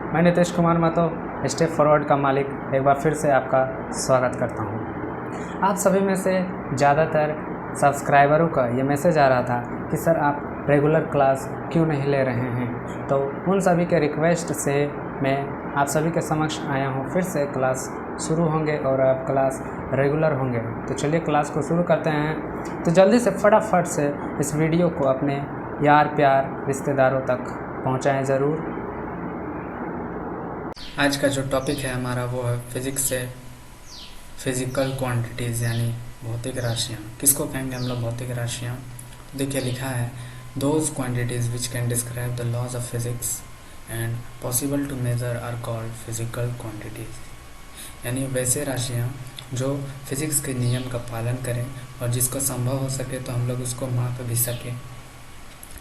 मैं Nitish Kumar Mahato step forward का मालिक एक बार फिर से आपका स्वागत करता हूं। आप सभी में से ज़्यादातर सब्सक्राइबरों का ये मैसेज आ रहा था कि सर आप रेगुलर क्लास क्यों नहीं ले रहे हैं। तो उन सभी के रिक्वेस्ट से मैं आप सभी के समक्ष आया हूं। फिर से क्लास शुरू होंगे और अब क्लास रेगुलर होंगे। तो चलिए क्लास को शुरू करते हैं। तो जल्दी से फटाफट से इस वीडियो को अपने यार प्यार रिश्तेदारों तक पहुंचाएं ज़रूर। आज का जो टॉपिक है हमारा वो है फिज़िक्स से फिज़िकल क्वांटिटीज़ यानी भौतिक राशियाँ। किसको कहेंगे हम लोग भौतिक राशियाँ? देखिए लिखा है those quantities which can describe the laws of physics and possible to measure are called physical quantities. यानी वैसे राशियाँ जो फिज़िक्स के नियम का पालन करें और जिसको संभव हो सके तो हम लोग उसको माप भी सकें,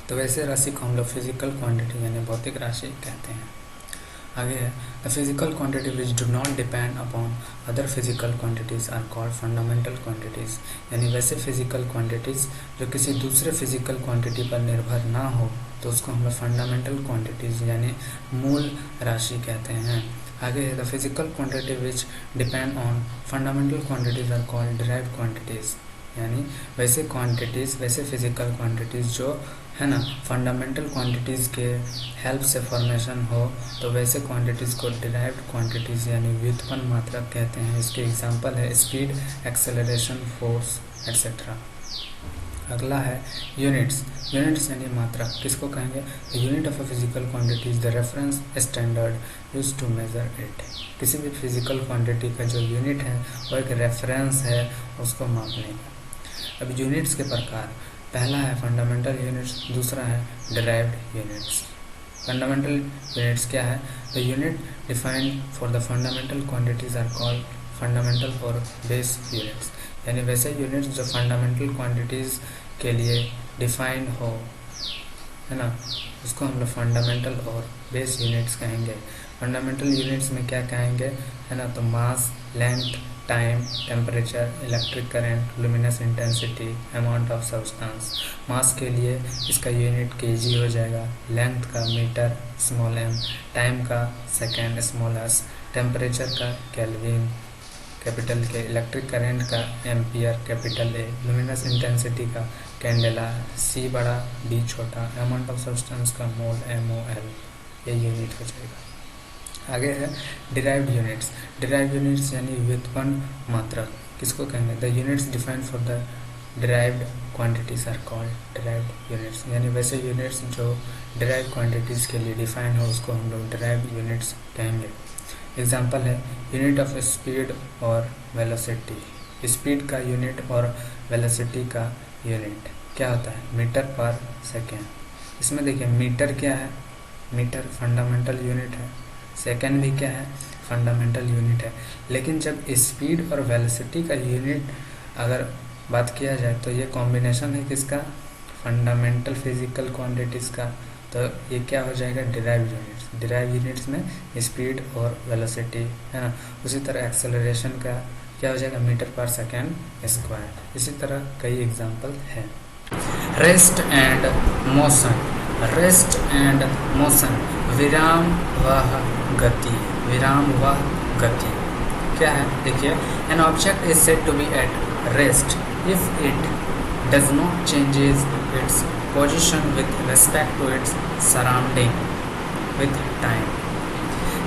तो वैसे राशि को हम लोग फिज़िकल क्वांटिटी यानी भौतिक राशि कहते हैं। आगे है the physical quantity which do not depend upon other physical quantities are called fundamental quantities. यानी वैसे फिजिकल क्वांटिटीज़ जो किसी दूसरे फिजिकल क्वांटिटी पर निर्भर ना हो तो उसको हम लोग फंडामेंटल क्वांटिटीज़ यानी मूल राशि कहते हैं। आगे है the physical quantity which depend on fundamental quantities are called derived quantities. यानी वैसे क्वांटिटीज़ वैसे फिजिकल क्वांटिटीज़ जो है ना फंडामेंटल क्वांटिटीज़ के हेल्प से फॉर्मेशन हो तो वैसे क्वांटिटीज़ को डिराइव्ड क्वांटिटीज़ यानी व्युत्पन्न मात्रक कहते हैं। इसके एग्जांपल है स्पीड, एक्सेलरेशन, फोर्स एट्सेट्रा। अगला है यूनिट्स। यूनिट्स यानी मात्रक किसको कहेंगे? The unit of a physical quantity is the reference standard use to measure it. किसी भी फिजिकल क्वांटिटी का जो यूनिट है वो एक रेफरेंस है उसको मापने का। अब यूनिट्स के प्रकार, पहला है फंडामेंटल यूनिट्स, दूसरा है डिराइव्ड यूनिट्स। फंडामेंटल यूनिट्स क्या है? The unit defined for the fundamental quantities are called fundamental और बेस यूनिट्स। यानी वैसे यूनिट्स जो फंडामेंटल क्वांटिटीज़ के लिए डिफाइंड हो, है ना, उसको हम लोग फंडामेंटल और बेस यूनिट्स कहेंगे। फंडामेंटल यूनिट्स में क्या कहेंगे, है ना, तो mass, length, time, temperature, electric current, luminous intensity, amount of substance. Mass के लिए इसका यूनिट केजी हो जाएगा, लेंथ का मीटर स्मॉल एम, टाइम का सेकेंड स्मॉल एस, टेम्परेचर का kelvin capital K, electric current का ampere capital A, luminous intensity का कैंडेला सी बड़ा डी छोटा, अमाउंट ऑफ सब्सटेंस का मोल MOL, ये यूनिट हो जाएगा। आगे है डिराइव्ड यूनिट्स। डिराइव्ड यूनिट्स यानी व्युत्पन्न मात्रक किसको कहेंगे? The units defined for the derived quantities are called derived units. यानी वैसे यूनिट्स जो डिराइव्ड क्वांटिटीज के लिए डिफाइंड हो उसको हम लोग डिराइव्ड यूनिट्स कहेंगे। एग्जांपल है यूनिट ऑफ स्पीड और वेलोसिटी। स्पीड का यूनिट और वेलोसिटी का यूनिट क्या होता है? मीटर पर सेकेंड। इसमें देखिए मीटर क्या है? मीटर फंडामेंटल यूनिट है, सेकेंड भी क्या है? फंडामेंटल यूनिट है। लेकिन जब स्पीड और वेलोसिटी का यूनिट अगर बात किया जाए तो ये कॉम्बिनेशन है किसका? फंडामेंटल फिजिकल क्वांटिटीज़ का। तो ये क्या हो जाएगा? Derived units. डिराइव्ड यूनिट्स में स्पीड और वेलोसिटी, है ना। उसी तरह एक्सेलरेशन का क्या हो जाएगा? मीटर पर सेकेंड स्क्वायर। इसी तरह कई एग्जाम्पल हैं। Rest and motion. Rest and motion, विराम वह गति। विराम वह गति क्या है? देखिए an object is said to be at rest if it does not changes its position with respect to its surrounding with time,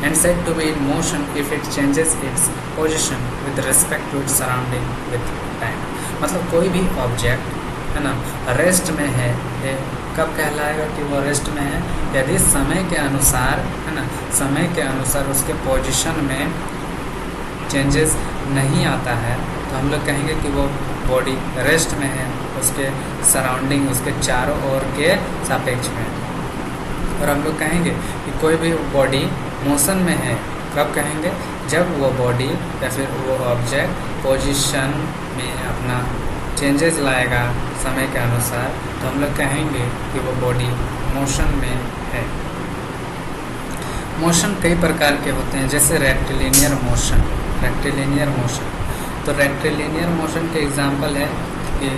and said to be in motion if it changes its position with respect to its surrounding with time. मतलब कोई भी object, है ना, rest में है, ये कब कहलाएगा कि वो रेस्ट में है? यदि समय के अनुसार, है ना, समय के अनुसार उसके पोजीशन में चेंजेस नहीं आता है तो हम लोग कहेंगे कि वो बॉडी रेस्ट में है, उसके सराउंडिंग, उसके चारों ओर के सापेक्ष में। और हम लोग कहेंगे कि कोई भी बॉडी मोशन में है, कब कहेंगे? जब वो बॉडी या फिर वो ऑब्जेक्ट पोजीशन में अपना चेंजेस लाएगा समय के अनुसार तो हम लोग कहेंगे कि वो बॉडी मोशन में है। मोशन कई प्रकार के होते हैं, जैसे रेक्टिलिनियर मोशन। रेक्टिलिनियर मोशन, तो रेक्टिलिनियर मोशन के एग्जांपल है कि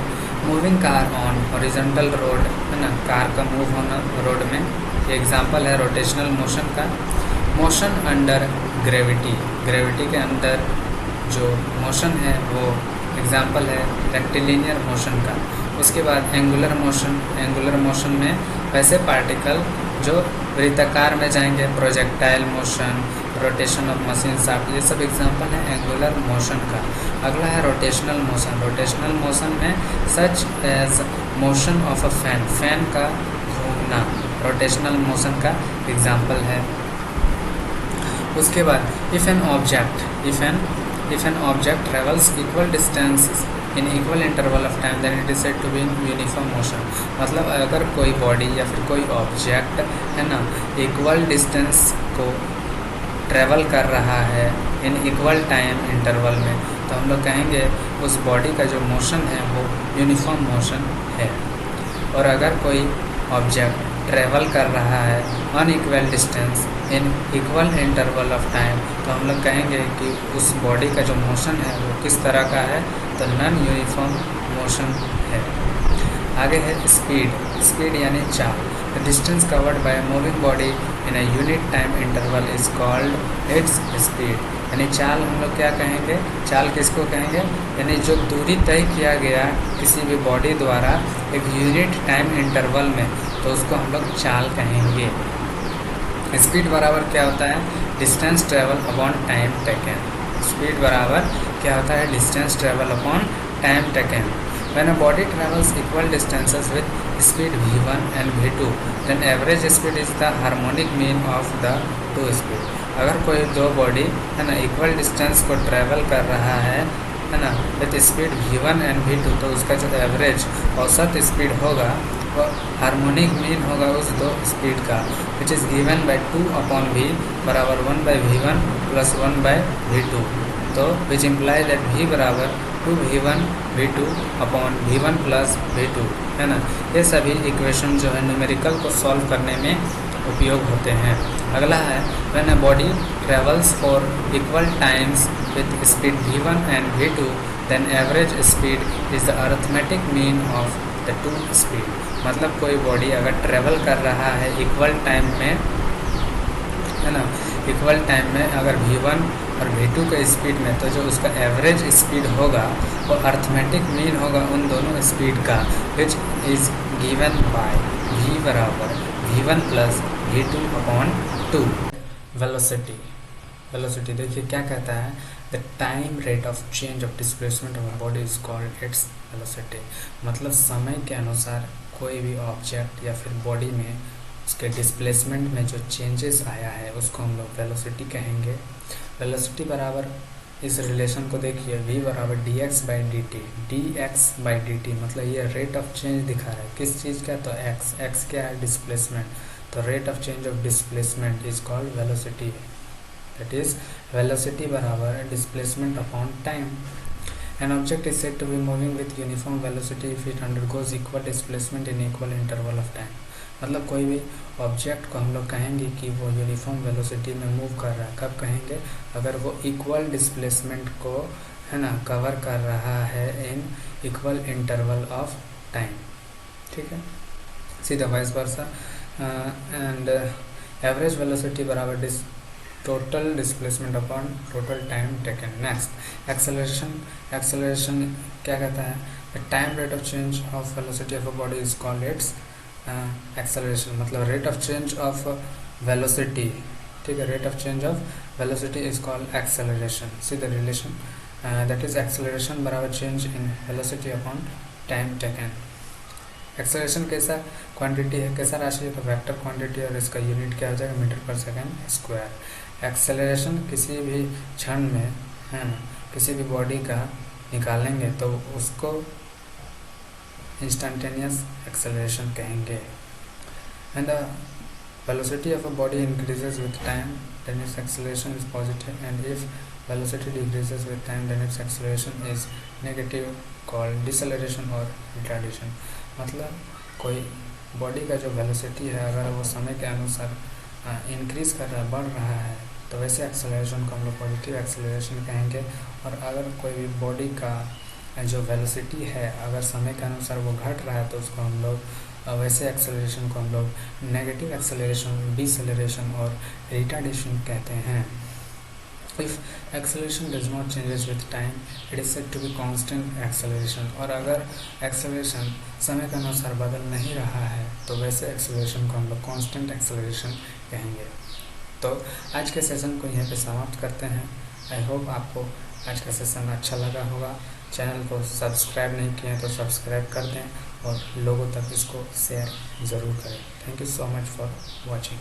moving car on horizontal road, है ना, कार का मूव होना रोड में, ये एग्जांपल है रोटेशनल मोशन का। मोशन अंडर ग्रेविटी, ग्रेविटी के अंदर जो मोशन है वो एग्जाम्पल है रेक्टिलिनियर मोशन का। उसके बाद एंगुलर मोशन, एंगुलर मोशन में वैसे पार्टिकल जो वृत्ताकार में जाएंगे, projectile motion, rotation of machine shaft, ये सब एग्जांपल है एंगुलर मोशन का। अगला है रोटेशनल मोशन, रोटेशनल मोशन में such as motion of a fan, fan का घूमना रोटेशनल मोशन का एग्जांपल है। उसके बाद if an object travels equal distance in equal interval of time then it is said to be in uniform motion. मतलब अगर कोई बॉडी या फिर कोई ऑब्जेक्ट है ना इक्वल डिस्टेंस को ट्रेवल कर रहा है इन इक्वल टाइम इंटरवल में, तो हम लोग कहेंगे उस बॉडी का जो मोशन है वो यूनिफॉर्म मोशन है। और अगर कोई ऑब्जेक्ट ट्रेवल कर रहा है unequal distance in equal interval of time, तो हम लोग कहेंगे कि उस बॉडी का जो मोशन है वो किस तरह का है, तो नॉन यूनिफॉर्म मोशन है। आगे है स्पीड, स्पीड यानी चाल। The distance covered by moving body in a unit time interval is called its speed. यानी चाल हम लोग क्या कहेंगे, चाल किसको कहेंगे, यानी जो दूरी तय किया गया किसी भी बॉडी द्वारा एक यूनिट टाइम इंटरवल में, तो उसको हम लोग चाल कहेंगे। स्पीड बराबर क्या होता है, distance travel upon time taken. Speed बराबर क्या होता है, distance travel upon time taken. When a body travels equal distances with speed v1 and v2, then average speed is the harmonic mean of the two speed. अगर कोई दो body है ना equal distance को ट्रेवल कर रहा है ना with speed v1 and v2, तो उसका जो एवरेज औसत स्पीड होगा वो हार्मोनिक मीन होगा उस दो स्पीड का, which is given by 2/v बराबर 1/v1 प्लस 1/v2। तो विच इम्प्लाई दैट v बराबर 2v1 v2 upon v1 plus v2 है ना। ये सभी इक्वेशन जो है न्यूमेरिकल को सॉल्व करने में उपयोग होते हैं। अगला है when a body travels for equal times with speed v1 and v2 then average speed is the arithmetic mean of the two speed. मतलब कोई बॉडी अगर ट्रेवल कर रहा है इक्वल टाइम में है ना, इक्वल टाइम में अगर v1 और v2 के स्पीड में, तो जो उसका एवरेज स्पीड होगा वो अर्थमेटिक मीन होगा उन दोनों स्पीड का, which is given by v बराबर v1 plus v2 upon 2। Velocity, velocity देखिए क्या कहता है, the time rate of change of displacement of body is called its velocity. मतलब समय के अनुसार कोई भी ऑब्जेक्ट या फिर बॉडी में उसके डिस्प्लेसमेंट में जो चेंजेस आया है उसको हम लोग वेलोसिटी कहेंगे। वेलोसिटी बराबर इस रिलेशन को देखिए, v बराबर dx by dt, dx by dt मतलब ये रेट ऑफ चेंज दिखा रहा है किस चीज़ का, तो x क्या है डिस्प्लेसमेंट, तो rate of change of displacement is called velocity. That is velocity बराबर displacement upon time. An object is said to be moving with uniform velocity if it undergoes equal displacement in equal interval of time। मतलब कोई भी object को हम लोग कहेंगे कि वो यूनिफॉर्म वेलोसिटी में मूव कर रहा है, कब कहेंगे, अगर वो इक्वल डिस्प्लेसमेंट को है ना कवर कर रहा है in equal interval of time. ठीक है, सीधा vice versa. And average velocity बराबर total displacement upon total time taken. Next acceleration, acceleration क्या कहता है, the time rate of change of velocity of a body is called its acceleration. मतलब rate of change of velocity, ठीक है, rate of change of velocity is called acceleration. See the relation, that is acceleration बराबर change in velocity upon time taken. Acceleration कैसा quantity है, कैसा राशि है, तो वेक्टर क्वांटिटी, और इसका यूनिट क्या हो जाएगा, मीटर पर सेकेंड स्क्वायर। एक्सेलरेशन किसी भी क्षण में है ना किसी भी बॉडी का निकालेंगे तो उसको इंस्टेंटेनियस एक्सेलरेशन कहेंगे। And the velocity of a body increases with time then its acceleration is positive, and if velocity decreases with time then its acceleration is negative, called deceleration और रिटार्डेशन। मतलब कोई body का जो velocity है अगर वो समय के अनुसार इंक्रीज कर रहा है, बढ़ रहा है, तो वैसे एक्सेलरेशन को हम लोग पॉजिटिव एक्सेलरेशन कहेंगे। और अगर कोई भी बॉडी का जो वेलोसिटी है अगर समय के अनुसार वो घट रहा है तो उसको हम लोग वैसे एक्सेलरेशन को हम लोग नेगेटिव एक्सेलरेशन, डिसेलरेशन और रिटार्डेशन कहते हैं। If acceleration does not changes with time, it is said to be constant acceleration. और अगर एक्सेलरेशन समय के अनुसार बदल नहीं रहा है तो वैसे एक्सेलरेशन को हम लोग कांस्टेंट एक्सेलरेशन कहेंगे। तो आज के सेशन को यहीं पे समाप्त करते हैं। आई होप आपको आज का सेशन अच्छा लगा होगा। चैनल को सब्सक्राइब नहीं किए तो सब्सक्राइब कर दें और लोगों तक इसको शेयर ज़रूर करें। Thank you so much for watching.